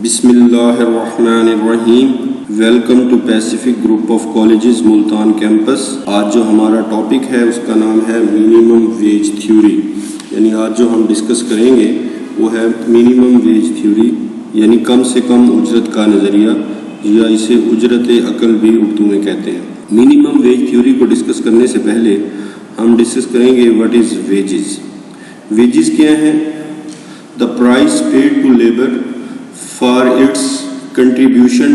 बिस्मिल्लाहिर्रहमानिर्रहीम। Welcome to Pacific group of colleges Multan campus. आज जो हमारा टॉपिक है उसका नाम है मिनिमम वेज थ्योरी। यानी आज जो हम डिस्कस करेंगे वो है मिनिमम वेज थ्योरी, यानी कम से कम उजरत का नज़रिया, या इसे उजरत अकल भी उर्दू में कहते हैं। मिनिमम वेज थ्योरी को डिस्कस करने से पहले हम डिस्कस करेंगे व्हाट इज़ वेजेस। वेजेस क्या हैं? The price paid to labour for its contribution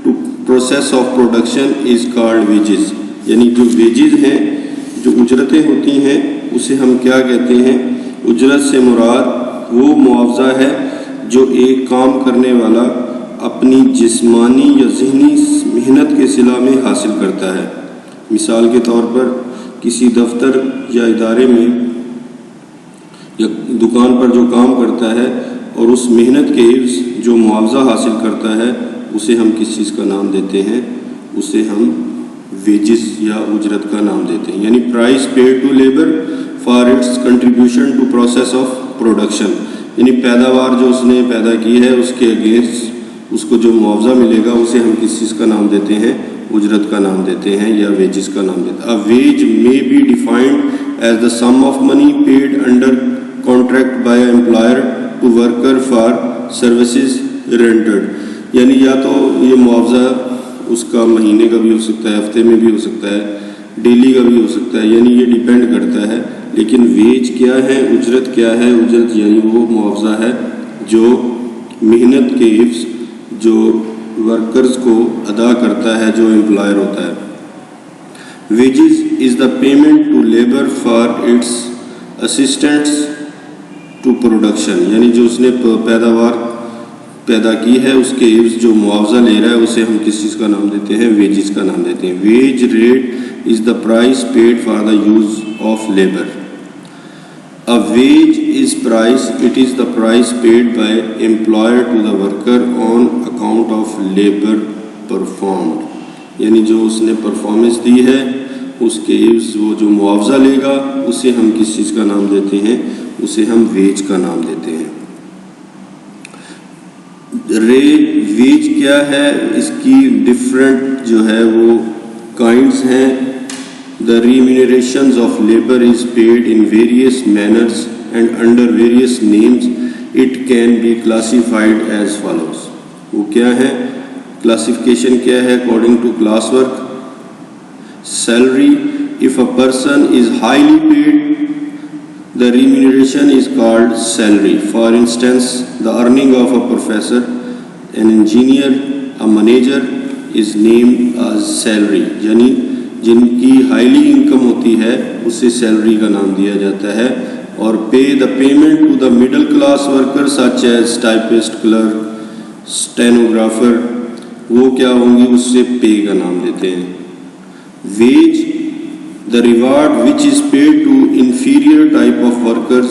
to process of production is called wages. यानी जो वेजेस हैं, जो उजरतें होती हैं, उसे हम क्या कहते हैं? उजरत से मुराद वो मुआवजा है जो एक काम करने वाला अपनी जिस्मानी या ज़हनी मेहनत के सिला में हासिल करता है। मिसाल के तौर पर किसी दफ्तर या इदारे में या दुकान पर जो काम करता है और उस मेहनत के एवज़ जो मुआवजा हासिल करता है, उसे हम किस चीज़ का नाम देते हैं? उसे हम वेजेस या उजरत का नाम देते हैं। यानी price paid to labour for its contribution to process of production, यानी पैदावार जो उसने पैदा की है उसके अगेंस्ट उसको जो मुआवजा मिलेगा उसे हम किस चीज़ का नाम देते हैं? उजरत का नाम देते हैं या वेजेस का नाम देते हैं। A wage may be defined as the sum of money paid under contract by employer to worker for services rendered. यानी या तो ये मुआवजा उसका महीने का भी हो सकता है, हफ्ते में भी हो सकता है, डेली का भी हो सकता है, यानी ये डिपेंड करता है। लेकिन वेज क्या है, उजरत क्या है? उजरत यानी वो मुआवजा है जो मेहनत के एवज़ जो वर्कर्स को अदा करता है, जो एम्प्लॉयर होता है। Wages is the payment to labour for its assistants to production, यानी जो उसने पैदावार पैदा की है उसके एवज़ जो मुआवजा ले रहा है उसे हम किस चीज़ का नाम देते हैं? वेजेस का नाम देते हैं। Wage rate is the price paid for the use of labour. A wage is price, it is the price paid by employer to the worker on account of labour performed. यानी जो उसने performance दी है उसके एवज़ वो जो मुआवजा लेगा उसे हम किस चीज़ का नाम देते हैं? उसे हम वेज का नाम देते हैं। वेज क्या है? इसकी डिफरेंट जो है वो काइंड्स हैं। The remunerations of labour is paid in various manners and under various names. It can be classified as follows. वो क्या है? क्लासिफिकेशन क्या है? According to class work. Salary, if a person is highly paid, the remuneration is called salary. For instance, the earning of a professor, an engineer, a manager is named as salary. यानी जिनकी highly income होती है उसे salary का नाम दिया जाता है। और pay the payment to the middle class worker such as typist, clerk, stenographer, वो क्या होंगी? उससे पे का नाम देते हैं। Wage, the reward which is paid to inferior type of workers,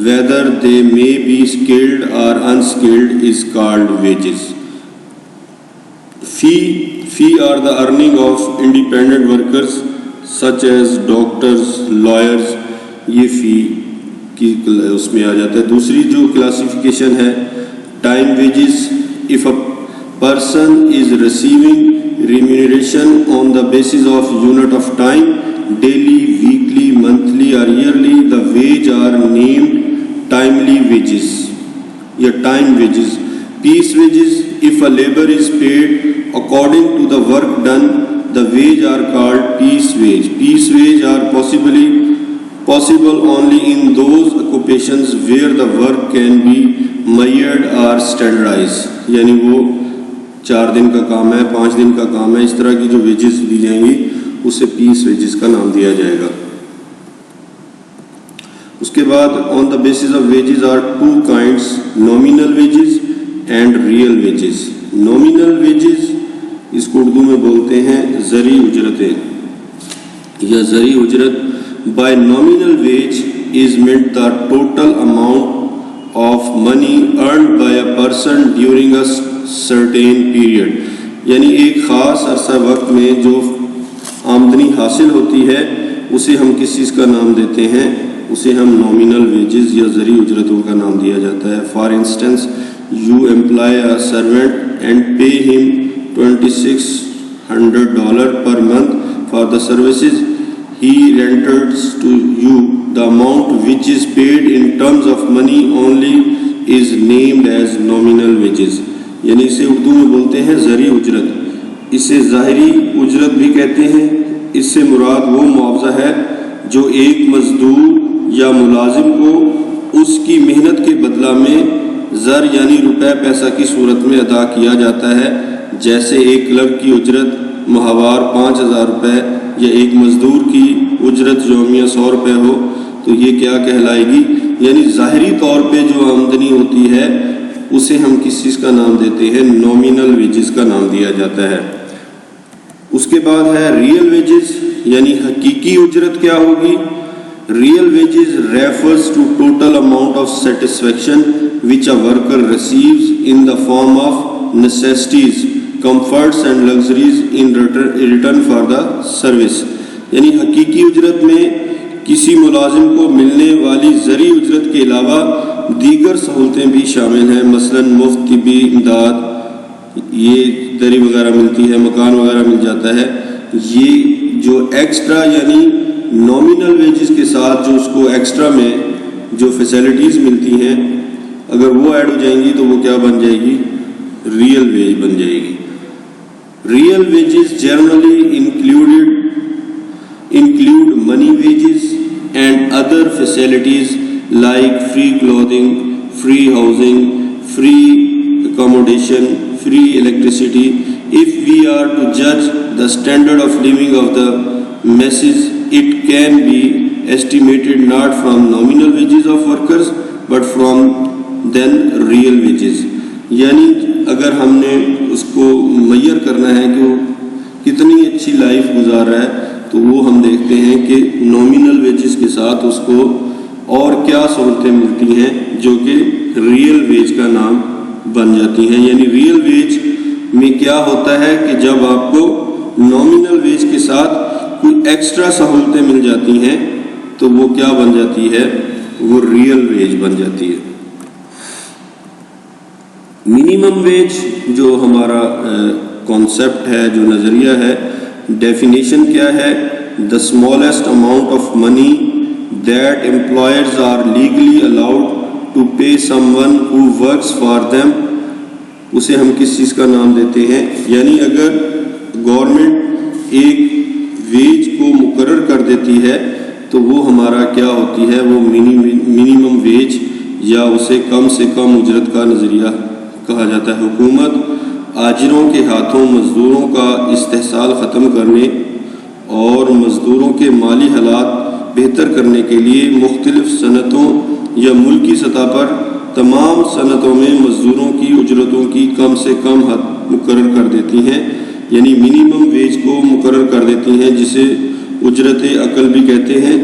whether they may be skilled or unskilled, is called wages. Fee are the earning of independent workers such as doctors, lawyers, ये फी की उसमें आ जाता है। दूसरी जो classification है, time wages, if a person is receiving remuneration on the basis of unit of time, daily, weekly, monthly or yearly, the wage are named timely wages या time wages. Piece wages, if a labor is paid according to the work done, the wage are called piece wage. Piece wage are possible only in those occupations where the work can be measured or standardized. यानी वो 4 दिन का काम है, 5 दिन का काम है, इस तरह की जो वेजेस दी जाएंगी उसे पीस वेजेस का नाम दिया जाएगा। उसके बाद on the basis of wages are 2 kinds, nominal wages and real wages. Nominal wages इसको उर्दू में बोलते हैं ज़री उजरतें या ज़री उजरत। By nominal wage is meant the total amount of money earned by a person during a certain period. यानी एक ख़ास अरसा वक्त में जो आमदनी हासिल होती है उसे हम किस चीज़ का नाम देते हैं? उसे हम नॉमिनल वेजेस या ज़री उजरतों का नाम दिया जाता है। For instance, you employ a servant and pay him $2,600 per month for the services he renders to you. The amount which is paid in terms of money only is named as nominal wages. यानी इसे उर्दू में बोलते हैं ज़री उजरत, इसे ज़ाहिरी उजरत भी कहते हैं। इससे मुराद वो मुआवजा है जो एक मजदूर या मुलाजिम को उसकी मेहनत के बदला में ज़र यानी रुपए पैसा की सूरत में अदा किया जाता है। जैसे एक क्लर्क की उजरत माहवार 5,000 रुपये या एक मजदूर की उजरत यौमिया 100 रुपये हो, तो ये क्या कहलाएगी? यानी ज़ाहिरी तौर पे जो आमदनी होती है उसे हम किस चीज़ का नाम देते हैं? नॉमिनल वेजेस का नाम दिया जाता है। उसके बाद है रियल वेजेस, यानी हकीकी उजरत क्या होगी? Real wages refers to total amount of satisfaction which a worker receives in the form of necessities, comforts and luxuries in return for the service. यानी हकीकी उजरत में किसी मुलाजिम को मिलने वाली ज़री उजरत के अलावा दीगर सहूलतें भी शामिल हैं। मसलन मुफ्त तिब्बी इमदाद, ये दरी वगैरह मिलती है, मकान वगैरह मिल जाता है। ये जो एक्स्ट्रा यानी नॉमिनल वेजेस के साथ जो उसको एक्स्ट्रा में जो फैसिलिटीज़ मिलती हैं, अगर वो ऐड हो जाएंगी तो वो क्या बन जाएगी? रियल वेज बन जाएगी। Real wages generally include money wages and other facilities like free clothing, free housing, free accommodation, free electricity. If we are to judge the standard of living of the masses, it can be estimated not from nominal wages of workers but from then real wages. यानी अगर हमने उसको मैयर करना है कि वो कितनी अच्छी लाइफ गुजार रहा है, तो वो हम देखते हैं कि नॉमिनल वेजेस के साथ उसको और क्या सहूलतें मिलती हैं जो कि रियल वेज का नाम बन जाती हैं। यानी रियल वेज में क्या होता है कि जब आपको नॉमिनल वेज के साथ कोई एक्स्ट्रा सहूलतें मिल जाती हैं तो वो क्या बन जाती है? वो रियल वेज बन जाती है। मिनिमम वेज जो हमारा कॉन्सेप्ट है, जो नज़रिया है, डेफिनेशन क्या है? The smallest amount of money that employers are legally allowed to pay someone who works for them, उसे हम किस चीज़ का नाम देते हैं? यानी अगर गवर्नमेंट एक वेज को मुकर्रर कर देती है तो वो हमारा क्या होती है? वो मिनिमम वेज या उसे कम से कम उजरत का नज़रिया कहा जाता है। हुकूमत आजिरों के हाथों मज़दूरों का इस्तेहसाल ख़त्म करने और मज़दूरों के माली हालात बेहतर करने के लिए मुख्तलिफ़ सनतों या मुल्की सतह पर तमाम सनतों में मज़दूरों की उजरतों की कम से कम हद मुकर्रर कर देती हैं। यानी मिनिमम वेज को मुकर्रर कर देती हैं, जिसे उजरत अकल भी कहते हैं।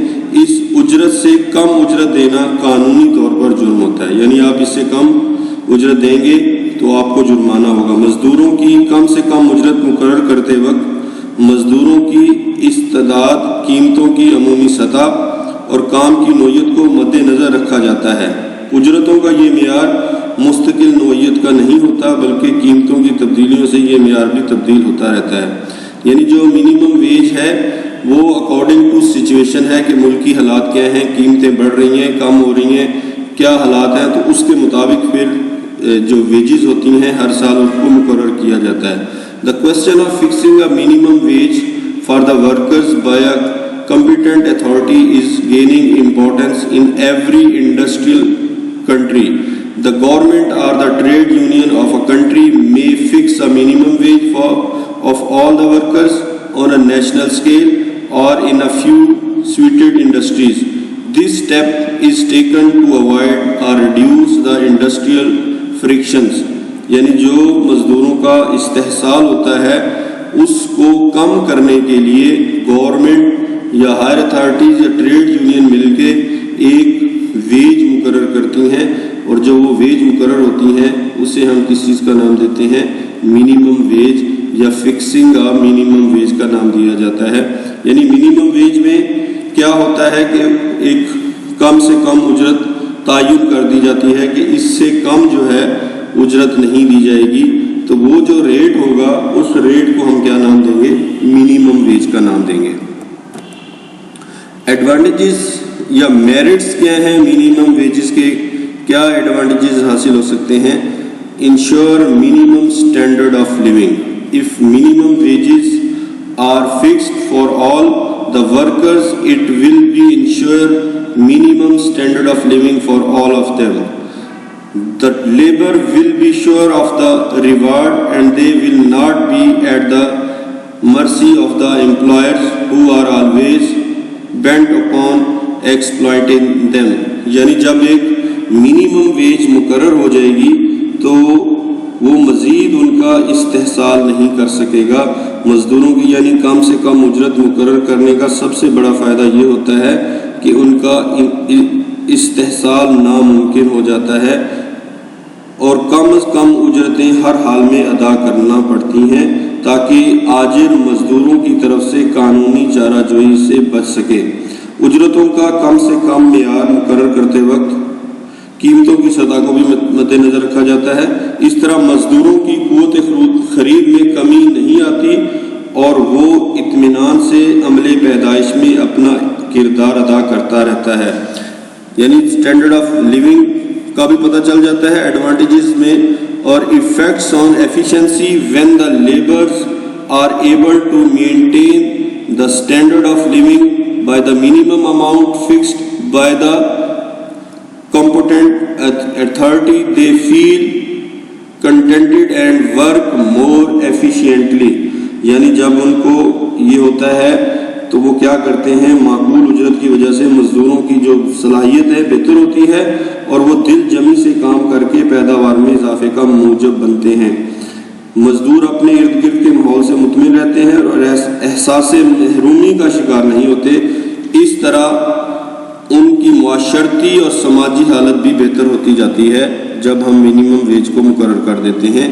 इस उजरत से कम उजरत देना कानूनी तौर पर जुर्म होता है। यानी आप इससे कम उजरत देंगे तो आपको जुर्माना होगा। मज़दूरों की कम से कम उजरत मुकर्रर करते वक्त मज़दूरों की इस्तादाद, कीमतों की अमूमी सतह और काम की नोयत को मद्देनज़र रखा जाता है। उजरतों का ये मेयार मुस्तकिल नोयत का नहीं होता, बल्कि कीमतों की तब्दीलियों से ये मेयार भी तब्दील होता रहता है। यानी जो मिनिमम वेज है वो अकॉर्डिंग टू सिचुएशन है कि मुल्की हालात क्या हैं, कीमतें बढ़ रही हैं, कम हो रही हैं, क्या हालात हैं, तो उसके मुताबिक फिर जो वेजेस होती हैं हर साल उसको मुकर्रर किया जाता है। The question of fixing a minimum wage for the workers by a competent authority is gaining importance in every industrial country. The government or the trade union of a country may fix a minimum wage of all the workers on a national scale or in a few suited industries. This step is taken to avoid or reduce the industrial frictions. यानी जो मजदूरों का इस्तेहसाल होता है उसको कम करने के लिए गवर्नमेंट या हायर अथॉरिटीज़ या ट्रेड यूनियन मिलके एक वेज मुकर्रर करती हैं, और जो वो वेज मुकर्रर होती हैं उसे हम किस चीज़ का नाम देते हैं? मिनिमम वेज या फिक्सिंग का मिनिमम वेज का नाम दिया जाता है। यानी मिनिमम वेज में क्या होता है कि एक कम से कम उजरत तायुन कर दी जाती है कि इससे कम जो है उजरत नहीं दी जाएगी, तो वो जो रेट होगा उस रेट को हम क्या नाम देंगे? मिनिमम वेज का नाम देंगे। एडवांटेजेस या मेरिट्स क्या हैं मिनिमम वेजेस के? क्या एडवांटेजेस हासिल हो सकते हैं? Ensure minimum standard of living. If minimum wages are fixed for all the workers, it will be ensure minimum standard of living for all of them. The labor will be sure of the reward and they will not be at the mercy of the employers who are always bent upon exploiting them. यानी जब एक minimum wage मुकर्रर हो जाएगी तो वो मज़ीद उनका इस्तेहसाल नहीं कर सकेगा मज़दूरों की, यानी कम से कम उजरत मुकर्रर करने का सबसे बड़ा फ़ायदा ये होता है कि उनका इस्तेहसाल नामुमकिन हो जाता है और कम से कम उजरतें हर हाल में अदा करना पड़ती हैं ताकि आजिर मजदूरों की तरफ से कानूनी चाराजोई से बच सके। उजरतों का कम से कम मेयार मुकर्रर करते वक्त कीमतों की सतह को भी मद्देनजर रखा जाता है। इस तरह मजदूरों की कुव्वत खरीद में कमी नहीं आती और वो इत्मीनान से अमले पैदाइश में अपना किरदार अदा करता रहता है। यानी स्टैंडर्ड ऑफ लिविंग का भी पता चल जाता है एडवांटेजेस में। और effects on efficiency when the labours are able to maintain the standard of living by the minimum amount fixed by the competent authority, they feel contented and work more efficiently। यानी जब उनको ये होता है तो वो क्या करते हैं, माकूल उजरत की वजह से मजदूरों की जो सलाहियत है बेहतर होती है और वो दिल जमी से काम करके पैदावार में इजाफे का मूजब बनते हैं। मजदूर अपने इर्द गिर्द के माहौल से मुतमिन रहते हैं और एहसास महरूमी का शिकार नहीं होते। इस तरह उनकी मुआशरती और समाजी हालत भी बेहतर होती जाती है जब हम मिनिमम वेज को मुकर्रर कर देते हैं।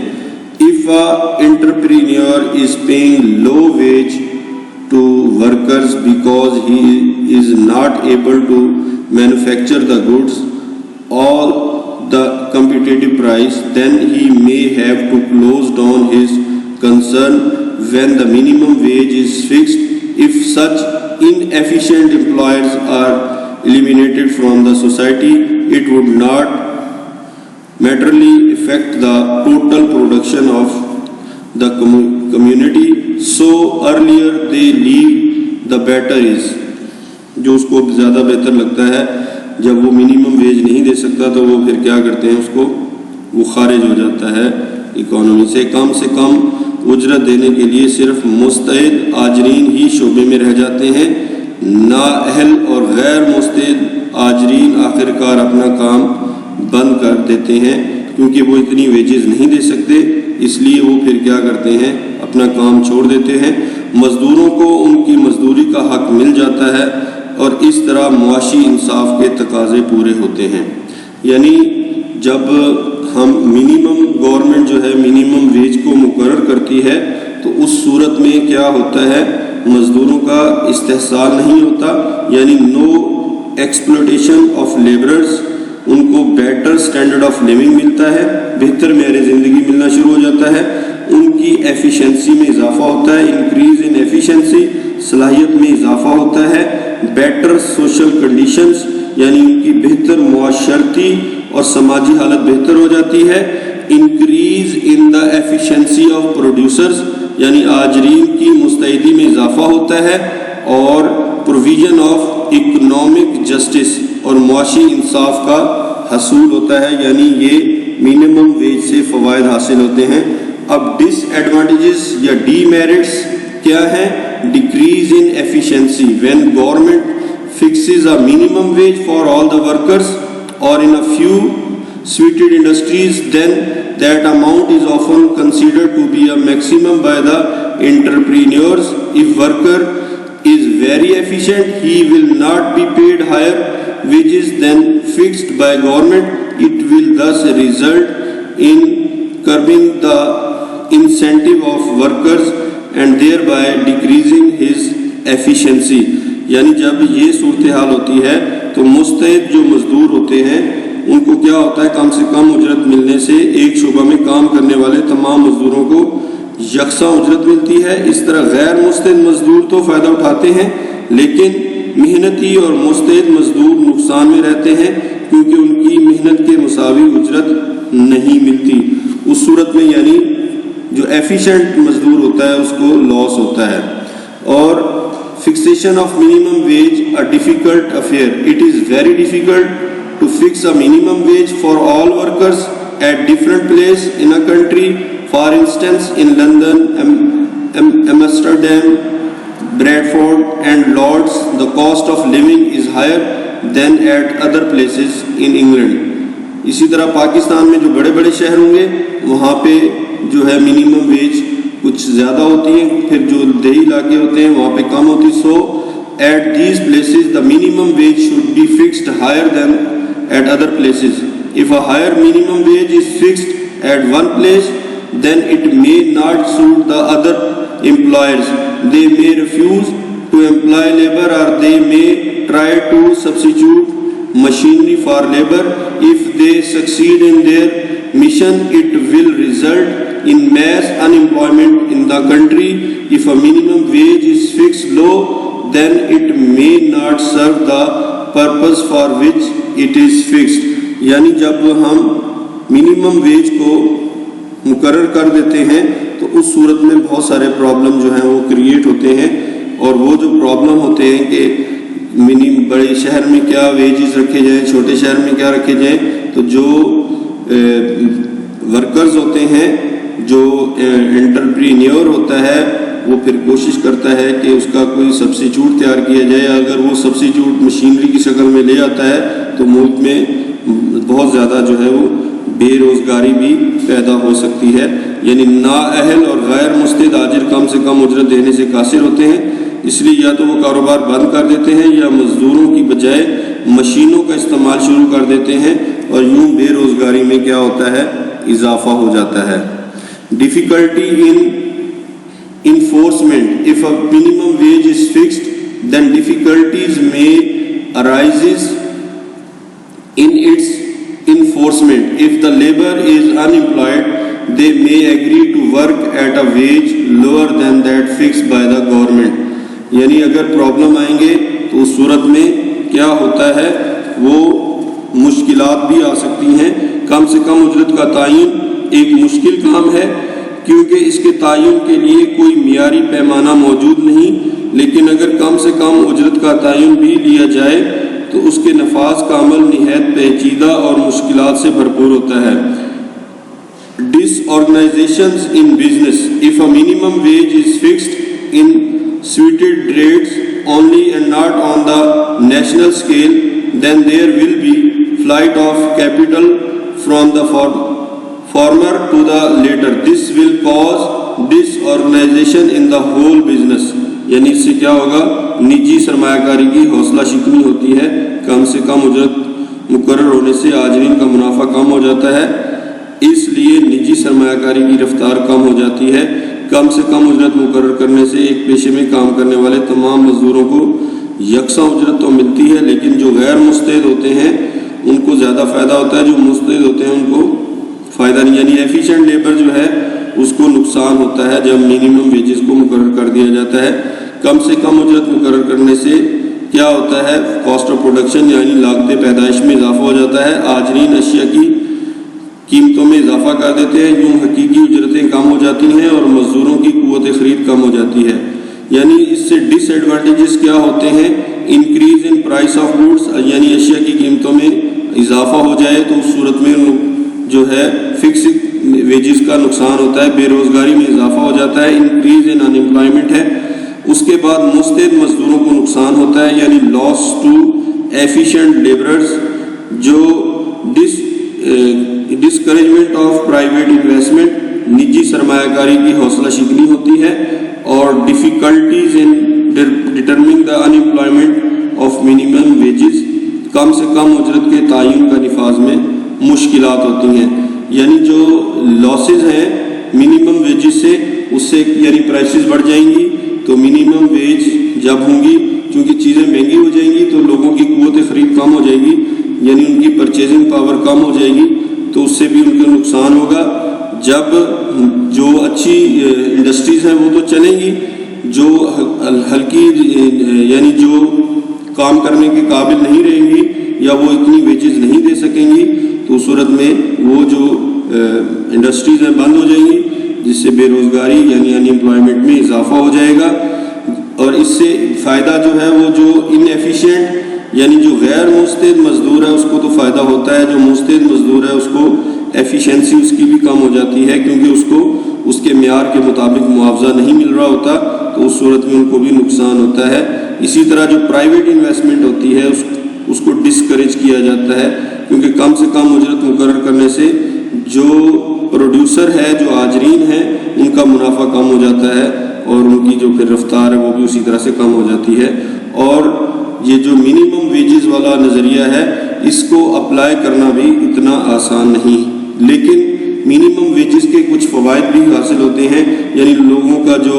If a entrepreneur is paying low wage to workers because he is not able to manufacture the goods all the competitive price, then he may have to close down his concern when the minimum wage is fixed. If such inefficient employers are eliminated from the society, it would not materially affect the total production of the community. So earlier they leave, the better is. जो उसको ज़्यादा बेहतर लगता है, जब वो minimum wage नहीं दे सकता तो वो फिर क्या करते हैं, उसको वो खारिज हो जाता है इकॉनमी से। कम उजरत देने के लिए सिर्फ मुस्तैद आजरीन ही शोबे में रह जाते हैं। नाअहल और गैर मुस्तैद आजरीन आखिरकार अपना काम बंद कर देते हैं क्योंकि वो इतनी वेजेस नहीं दे सकते, इसलिए वो फिर क्या करते हैं, अपना काम छोड़ देते हैं। मज़दूरों को उनकी मजदूरी का हक मिल जाता है और इस तरह मुआशी इंसाफ के तकाजे पूरे होते हैं। यानी जब हम गवर्नमेंट जो है मिनिमम वेज को मुकर्रर करती है तो उस सूरत में क्या होता है, मज़दूरों का इस्तेहसाल नहीं होता, यानी नो एक्सप्लॉयटेशन ऑफ लेबरर्स, उनको बेटर स्टैंडर्ड ऑफ लिविंग मिलता है, बेहतर मेयार ज़िंदगी मिलना शुरू हो जाता है, उनकी एफिशिएंसी में इजाफा होता है, इंक्रीज इन एफिशिएंसी, सलाहियत में इजाफा होता है, बेटर सोशल कंडीशंस यानी उनकी बेहतर मुआशरती और समाजी हालत बेहतर हो जाती है, increase in the efficiency of producers यानी आजरीन की मुस्तैदी में इजाफा होता है, और प्रोविजन ऑफ इकोनॉमिक जस्टिस और मुआशी इंसाफ का हसूल होता है, यानी ये मिनिमम वेज से फ़वाइद हासिल होते हैं। अब डिसएडवांटेजेस या डीमेरिट्स क्या है? Decrease in efficiency when government fixes a minimum wage for all the workers or in a few suited industries, then that amount is often considered to be a maximum by the entrepreneurs. If worker is very efficient, he will not be paid higher wages than fixed by government. It will thus result in curbing the incentive of workers and thereby decreasing his efficiency. यानी जब ये सूरत हाल होती है तो मुस्तैद जो मजदूर होते हैं उनको क्या होता है, कम से कम उजरत मिलने से एक शुबा में काम करने वाले तमाम मजदूरों को यकसा उजरत मिलती है। इस तरह गैर मुस्तैद मजदूर तो फ़ायदा उठाते हैं, लेकिन मेहनती और मुस्तैद मजदूर नुकसान में रहते हैं क्योंकि उनकी मेहनत के मुसावी उजरत नहीं मिलती। उस सूरत में यानी जो एफिशिएंट मजदूर होता है उसको लॉस होता है। और fixation of minimum wage a difficult affair. It is very difficult to fix a minimum wage for all workers at different place in a country. For instance, in London, Amsterdam, Bradford and Lords, the cost of living is higher than at other places in England. इसी तरह पाकिस्तान में जो बड़े बड़े शहर होंगे वहाँ पे जो है मिनिमम वेज कुछ ज़्यादा होती है, फिर जो देही इलाके होते हैं वहाँ पे कम होती। सो at these places the minimum wage should be fixed higher than at other places. If a higher minimum wage is fixed at one place, then it may not suit the other employers. They may refuse to employ labor, or they may try to substitute machinery for labor. If they succeed in their mission, it will result in mass unemployment in the country. If a minimum wage is fixed low, then it may not serve the purpose for which it is fixed. यानी जब हम minimum wage को मुकर्रर कर देते हैं तो उस सूरत में बहुत सारे प्रॉब्लम जो हैं वो क्रिएट होते हैं। और वो जो प्रॉब्लम होते हैं कि बड़े शहर में क्या वेजेस रखे जाएं, छोटे शहर में क्या रखे जाएं, तो जो वर्कर्स होते हैं, जो एंटरप्रेन्योर होता है, वो फिर कोशिश करता है कि उसका कोई सब्स्टिट्यूट तैयार किया जाए। अगर वो सब्स्टिट्यूट मशीनरी की शक्ल में ले आता है तो मुल्क में बहुत ज़्यादा जो है वो बेरोज़गारी भी पैदा हो सकती है। यानी नाअहल और गैर मुस्तैद आजिर कम से कम उजरत देने से कासिर होते हैं, इसलिए या तो वो कारोबार बंद कर देते हैं या मज़दूरों की बजाय मशीनों का इस्तेमाल शुरू कर देते हैं, और यूँ बेरोज़गारी में क्या होता है, इजाफा हो जाता है। Difficulty in enforcement. If a minimum wage is fixed, then difficulties may arise in its enforcement. If the labor is unemployed, they may agree to work at a wage lower than that fixed by the government. यानी अगर problem आएंगे तो उस सूरत में क्या होता है, वो मुश्किलात भी आ सकती हैं। कम से कम उजरत का तायीन एक मुश्किल काम है क्योंकि इसके तायुन के लिए कोई मियारी पैमाना मौजूद नहीं, लेकिन अगर कम से कम उजरत का तायुन भी लिया जाए तो उसके नफाज का अमल निहायत पेचीदा और मुश्किलात से भरपूर होता है। Disorganizations in business. If a minimum wage is fixed in suited rates only and not on the national scale, then there will be flight of capital from the former to the later. This will cause disorganization in the whole business. यानी इससे क्या होगा, निजी सरमायाकारी की हौसला शिकनी होती है। कम से कम उजरत मुकर्रर होने से आजरीन का मुनाफा कम हो जाता है, इसलिए निजी सरमायाकारी की रफ्तार कम हो जाती है। कम से कम उजरत मुकर्रर करने से एक पेशे में काम करने वाले तमाम मजदूरों को यकसा उजरत तो मिलती है, लेकिन जो गैर मुस्तैद होते हैं उनको ज़्यादा फ़ायदा होता है, जो मुस्तैद होते हैं उनको फ़ायदा नहीं। यानी एफिशिएंट लेबर जो है उसको नुकसान होता है जब मिनिमम वेजेस को मुकर्रर कर दिया जाता है। कम से कम उजरत मुकर्रर करने से क्या होता है, कॉस्ट ऑफ प्रोडक्शन यानी लागत पैदाइश में इजाफा हो जाता है। आजरीन अशिया की कीमतों में इजाफा कर देते हैं, यूँ हकीकी उजरतें कम हो जाती हैं और मजदूरों की कुव्वत ख़रीद कम हो जाती है। यानी इससे डिसएडवांटेजेस क्या होते हैं, increase in price of goods, यानी अशिया की कीमतों में इजाफा हो जाए तो उस सूरत में जो है फिक्स वेजेस का नुकसान होता है, बेरोज़गारी में इजाफा हो जाता है, इंक्रीज इन अनएम्प्लॉयमेंट है। उसके बाद मुस्तैद मजदूरों को नुकसान होता है, यानी लॉस टू एफिशिएंट लेबरर्स, जो डिस्करेजमेंट ऑफ प्राइवेट इन्वेस्टमेंट, निजी सरमायाकारी की हौसला शिकनी होती है, और difficulties in determining the unemployment of minimum wages, कम से कम उजरत के तायीन का निफाज में मुश्किलात होती हैं। यानी जो लॉसेज हैं मिनिमम वेजेस से, उससे यानी प्राइसेस बढ़ जाएंगी, तो मिनिमम वेज जब होंगी, क्योंकि चीज़ें महंगी हो जाएंगी तो लोगों की कुव्वत ख़रीद कम हो जाएगी, यानी उनकी परचेजिंग पावर कम हो जाएगी, तो उससे भी उनको नुकसान होगा। जब जो अच्छी इंडस्ट्रीज़ हैं वो तो चलेंगी, जो हल्की यानी जो काम करने के काबिल नहीं रहेंगी या वो इतनी वेजेस नहीं दे सकेंगी, तो उस सूरत में वो जो इंडस्ट्रीज़ हैं बंद हो जाएंगी, जिससे बेरोज़गारी यानी अनएम्प्लॉयमेंट में इजाफा हो जाएगा। और इससे फ़ायदा जो है वो जो इनएफिशिएंट यानी जो गैर मुस्तैद मज़दूर है उसको तो फ़ायदा होता है, जो मुस्तैद मज़दूर है उसको एफिशिएंसी उसकी भी कम हो जाती है, क्योंकि उसको उसके मेयार के मुताबिक मुआवजा नहीं मिल रहा होता, तो उस सूरत में उनको भी नुकसान होता है। इसी तरह जो प्राइवेट इन्वेस्टमेंट होती है उसको डिस्करेज किया जाता है, क्योंकि कम से कम उजरत मुकर्रर करने से जो प्रोड्यूसर है, जो आजरीन है, उनका मुनाफा कम हो जाता है और उनकी जो फिर रफ्तार है वो भी उसी तरह से कम हो जाती है। और ये जो मिनिमम वेजेस वाला नज़रिया है इसको अप्लाई करना भी इतना आसान नहीं, लेकिन मिनिमम वेजेस के कुछ फ़वाइद भी हासिल होते हैं। यानी लोगों का जो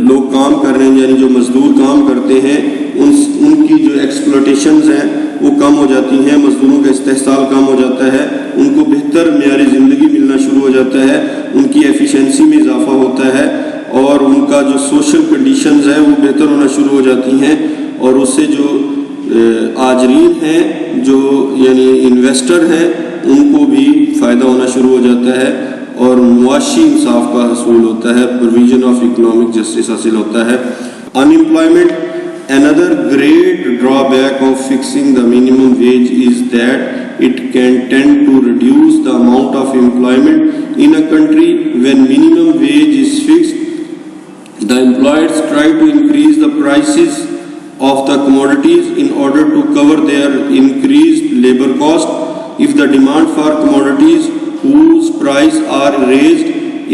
लोग काम कर रहे हैं, यानी जो मज़दूर काम करते हैं, उनकी जो एक्सप्लॉटेशंस हैं वो कम हो जाती हैं, मज़दूरों का इस्तेहसाल कम हो जाता है, उनको बेहतर मेयारी ज़िंदगी मिलना शुरू हो जाता है, उनकी एफिशिएंसी में इजाफा होता है और उनका जो सोशल कंडीशंस है वो बेहतर होना शुरू हो जाती हैं। और उससे जो आजरीन हैं, जो यानी इन्वेस्टर हैं, उनको भी फ़ायदा होना शुरू हो जाता है और मुआशी इंसाफ का हसूल होता है, प्रोविजन ऑफ इकोनॉमिक जस्टिस हासिल होता है। Unemployment, another great drawback of fixing the minimum wage is that it can tend to reduce the amount of employment in a country. When minimum wage is fixed, the employers try to increase the prices of the commodities in order to cover their increased labor cost. If the demand for commodities whose price are raised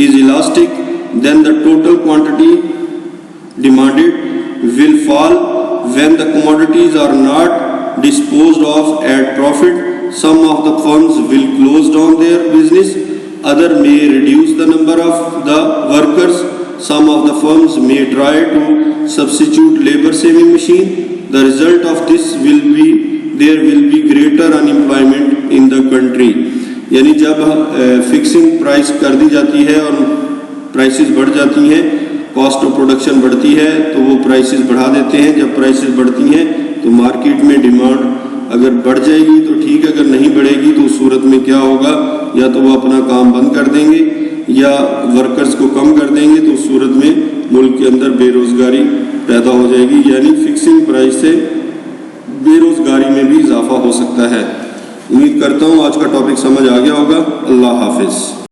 is elastic, then the total quantity demanded will fall. When the commodities are not disposed of at profit, some of the firms will close down their business, other may reduce the number of the workers, some of the firms may try to substitute labor saving machine. The result of this will be there will be greater unemployment in the country. यानी जब fixing price कर दी जाती है और prices बढ़ जाती हैं, cost of production बढ़ती है, तो वो प्राइसेस बढ़ा देते हैं। जब प्राइसेस बढ़ती हैं तो मार्केट में डिमांड अगर बढ़ जाएगी तो ठीक है, अगर नहीं बढ़ेगी तो उस सूरत में क्या होगा, या तो वो अपना काम बंद कर देंगे या वर्कर्स को कम कर देंगे, तो उस सूरत में मुल्क के अंदर बेरोज़गारी पैदा हो जाएगी। यानी फिक्सिंग प्राइस से बेरोज़गारी में भी इजाफा हो सकता है। उम्मीद करता हूँ आज का टॉपिक समझ आ गया होगा। अल्लाह हाफिज़।